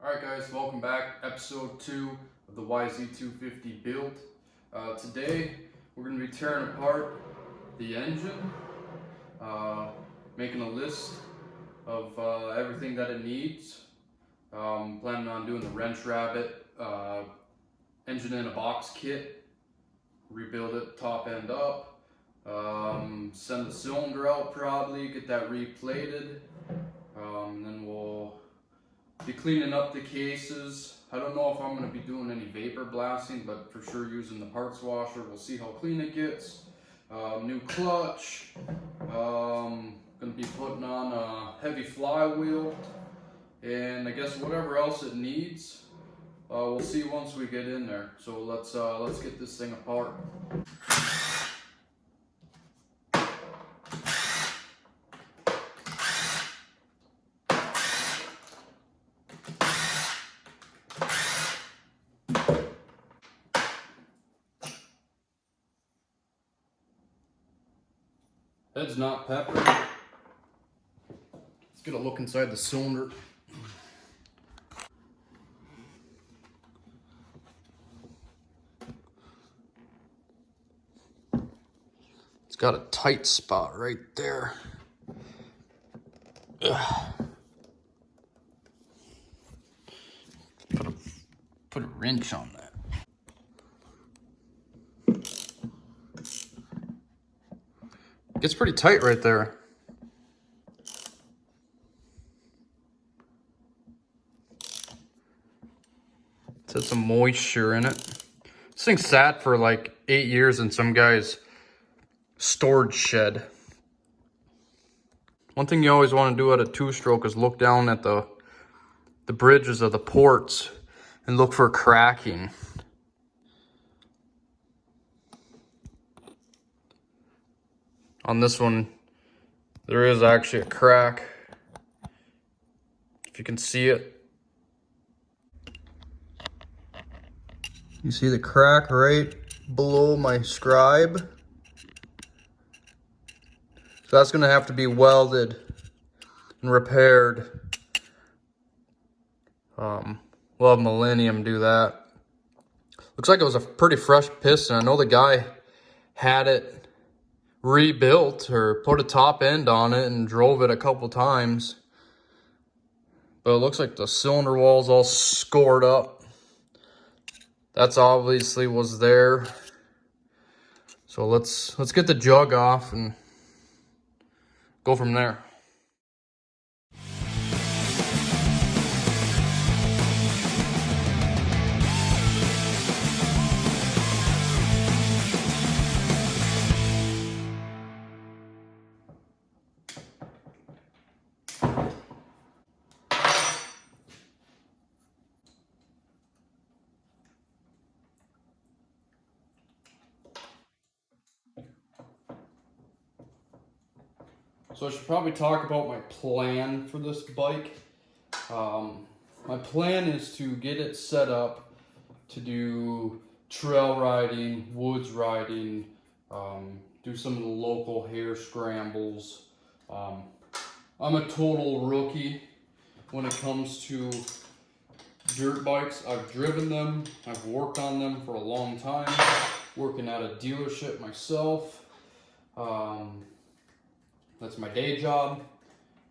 Alright guys, welcome back. Episode 2 of the YZ250 build. Today we're going to be tearing apart the engine, making a list of everything that it needs. Planning on doing the wrench rabbit, engine in a box kit, rebuild it top end up, send the cylinder out probably, get that replated, then we'll be cleaning up the cases. I don't know if I'm going to be doing any vapor blasting, but for sure using the parts washer. We'll see how clean it gets. New clutch. Going to be putting on a heavy flywheel, and I guess whatever else it needs. We'll see once we get in there. So let's get this thing apart. Head's not peppered. Let's get a look inside the cylinder. It's got a tight spot right there. Put a wrench on that. It's pretty tight right there. It's had some moisture in it. This thing sat for like 8 years in some guy's storage shed. One thing you always want to do at a two-stroke is look down at the bridges of the ports and look for cracking. On this one, there is actually a crack, if you can see it. You see the crack right below my scribe? So that's gonna have to be welded and repaired. We'll have Millennium do that. Looks like it was a pretty fresh piston. I know the guy had it rebuilt or put a top end on it and drove it a couple times, but it looks like the cylinder wall's all scored up. That's obviously was there. So let's get the jug off and go from there. So I should probably talk about my plan for this bike. My plan is to get it set up to do trail riding, woods riding, do some of the local hare scrambles. I'm a total rookie when it comes to dirt bikes. I've driven them, I've worked on them for a long time, working at a dealership myself. That's my day job.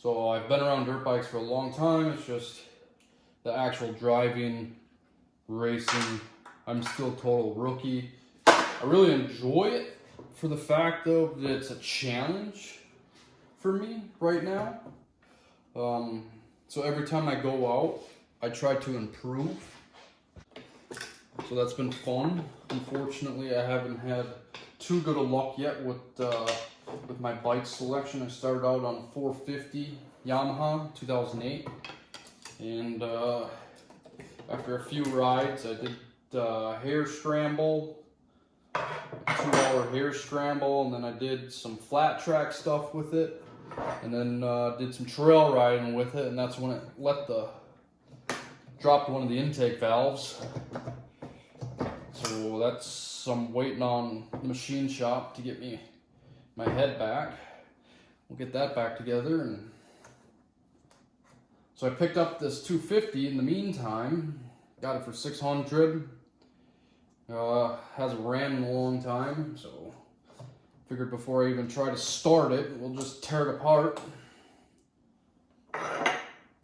So I've been around dirt bikes for a long time. It's just the actual driving, racing, I'm still total rookie. I really enjoy it for the fact though that it's a challenge for me right now. So every time I go out, I try to improve. So that's been fun. Unfortunately, I haven't had too good of luck yet with my bike selection. I started out on a 450 Yamaha 2008, and after a few rides, I did hare scramble, 2-hour hare scramble, and then I did some flat track stuff with it, and then did some trail riding with it, and that's when it dropped one of the intake valves. So that's, I'm waiting on the machine shop to get me my head back. We'll get that back together, and So I picked up this 250 in the meantime. Got it for 600. Hasn't ran in a long time, so figured before I even try to start it, we'll just tear it apart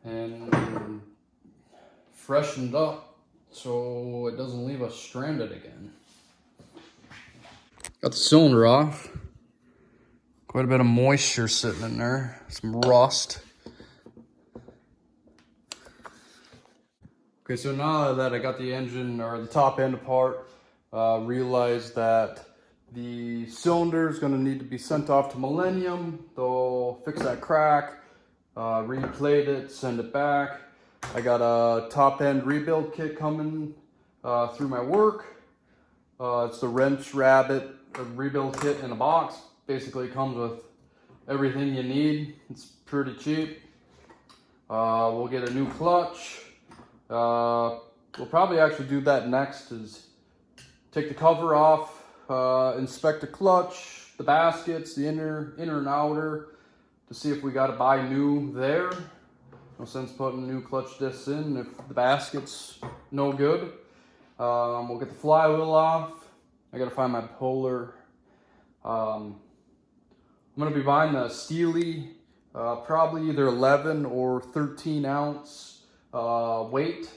and freshen it up so it doesn't leave us stranded again. Got the cylinder off. Quite a bit of moisture sitting in there, some rust. Okay, so now that I got the engine or the top end apart, realized that the cylinder is going to need to be sent off to Millennium. They'll fix that crack, replate it, send it back. I got a top end rebuild kit coming through my work. It's the wrench rabbit rebuild kit in a box. Basically it comes with everything you need. It's pretty cheap. We'll get a new clutch. We'll probably actually do that next, is take the cover off, inspect the clutch, the baskets, the inner and outer, to see if we got to buy new there. No sense putting new clutch discs in if the basket's no good. We'll get the flywheel off. I gotta find my puller. I'm gonna be buying the Steely, probably either 11 or 13 ounce weight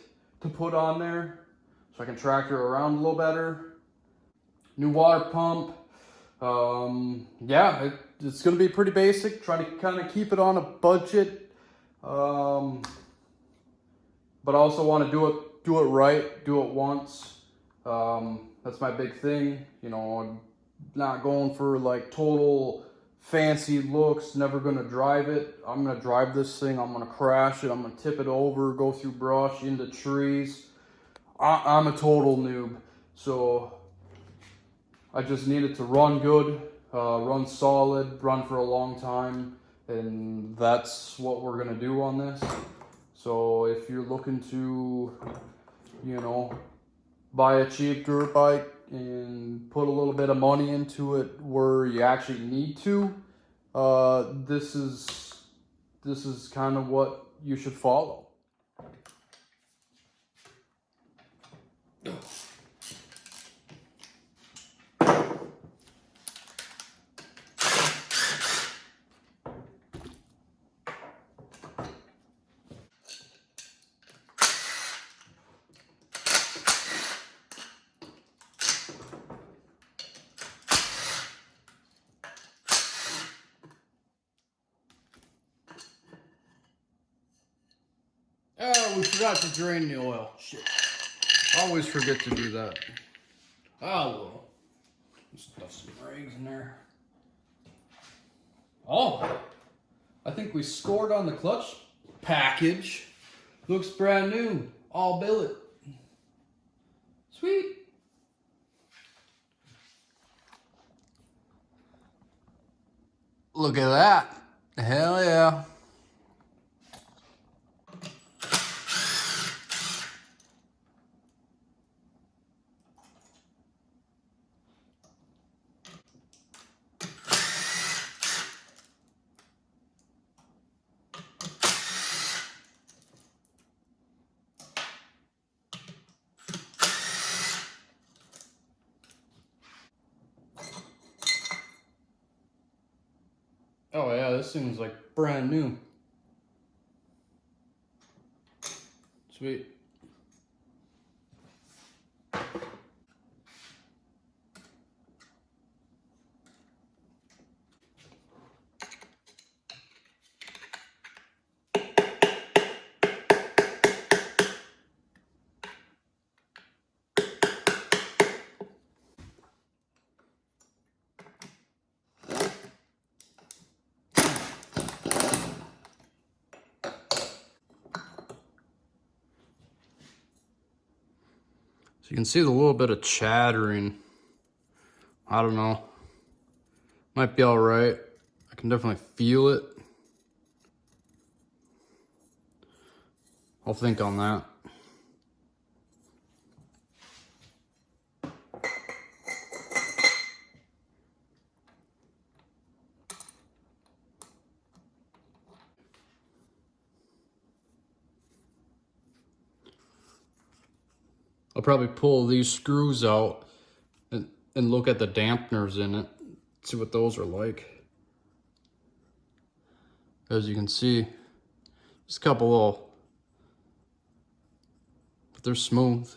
to put on there so I can track her around a little better. New water pump. Yeah, it's gonna be pretty basic. Trying to kind of keep it on a budget, but I also want to do it right, do it once. That's my big thing. You know, I'm not going for like total fancy looks, never gonna drive it. I'm gonna drive this thing, I'm gonna crash it, I'm gonna tip it over, go through brush, into trees. I'm a total noob, so I just need it to run good, run solid, run for a long time, and that's what we're gonna do on this. So if you're looking to, you know, buy a cheap dirt bike and put a little bit of money into it where you actually need to, this is kind of what you should follow. Oh, we forgot to drain the oil. Shit. Always forget to do that. Oh, well. Stuff some rags in there. Oh, I think we scored on the clutch package. Looks brand new. All billet. Sweet. Look at that. Hell yeah. Oh yeah, this thing's like brand new. Sweet. You can see the little bit of chattering. I don't know. Might be all right. I can definitely feel it. I'll think on that. I'll probably pull these screws out and look at the dampeners in it, see what those are like. As you can see, just a couple little, but they're smooth.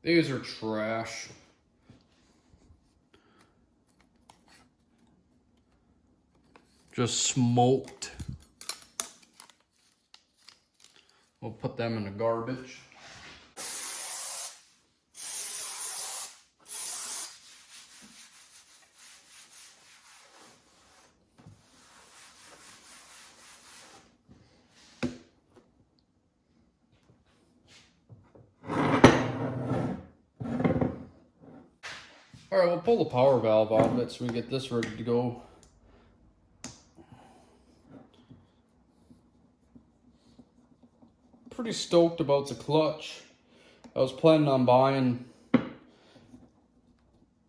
These are trash. Just smoked. We'll put them in the garbage. All right, we'll pull the power valve out of it so we get this ready to go. Pretty stoked about the clutch. I was planning on buying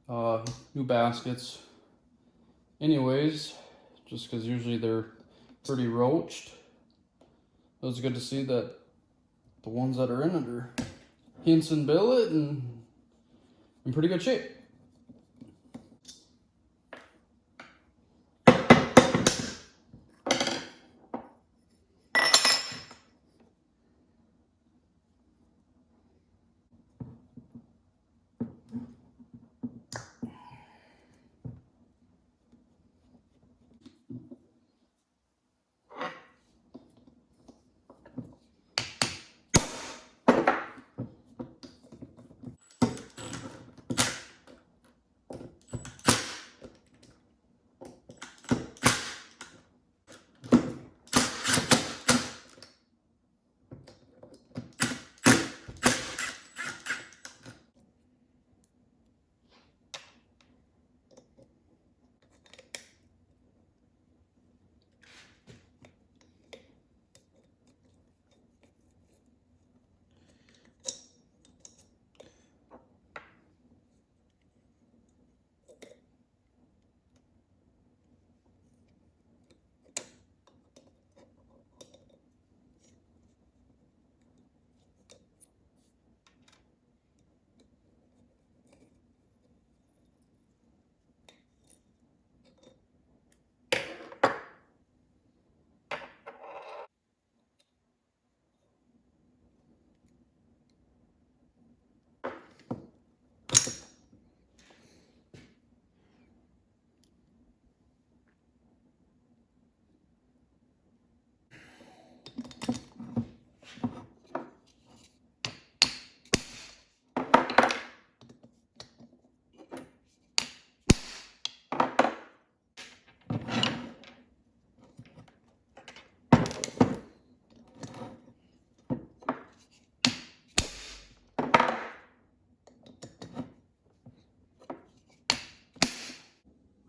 new baskets anyways, just because usually they're pretty roached. It was good to see that the ones that are in it are Hinson billet and in pretty good shape.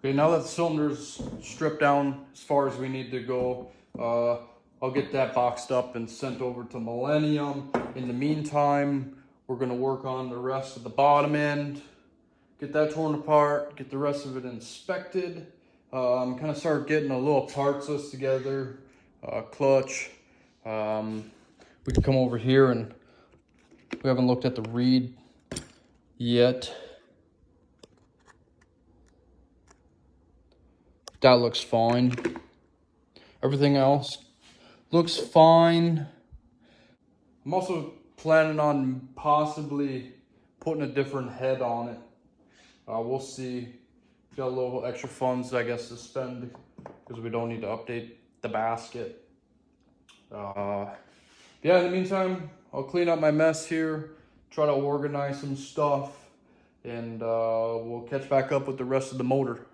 Okay, now that the cylinder's stripped down as far as we need to go, I'll get that boxed up and sent over to Millennium. In the meantime, we're gonna work on the rest of the bottom end, get that torn apart, get the rest of it inspected. Kind of start getting a little parts list together, clutch. We can come over here and we haven't looked at the reed yet. That looks fine. Everything else looks fine. I'm also planning on possibly putting a different head on it. We'll see. Got a little extra funds, I guess, to spend because we don't need to update the basket. Yeah, in the meantime, I'll clean up my mess here, try to organize some stuff, and we'll catch back up with the rest of the motor.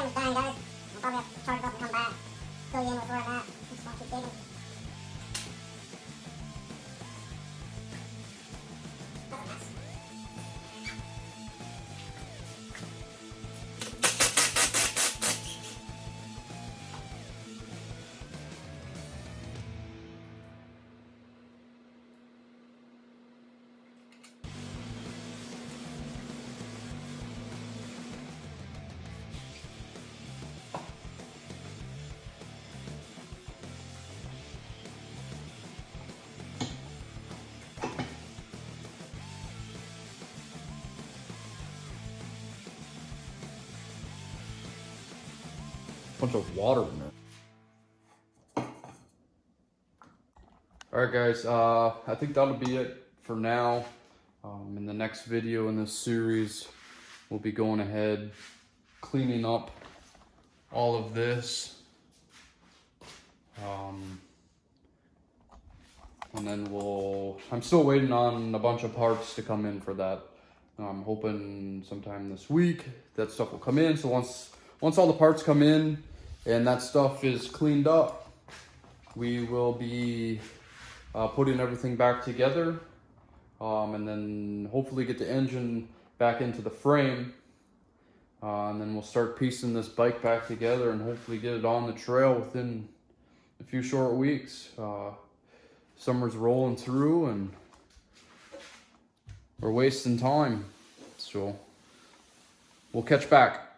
it's done, guys. I'll probably have to charge it up and come back, fill you in with where I'm at. Just want to keep digging. That's a mess. Bunch of water in there. Alright guys, I think that'll be it for now. In the next video in this series, we'll be going ahead, cleaning up all of this. And then I'm still waiting on a bunch of parts to come in for that. I'm hoping sometime this week that stuff will come in. So once all the parts come in and that stuff is cleaned up, we will be putting everything back together, and then hopefully get the engine back into the frame, and then we'll start piecing this bike back together and hopefully get it on the trail within a few short weeks. Summer's rolling through and we're wasting time, so we'll catch back.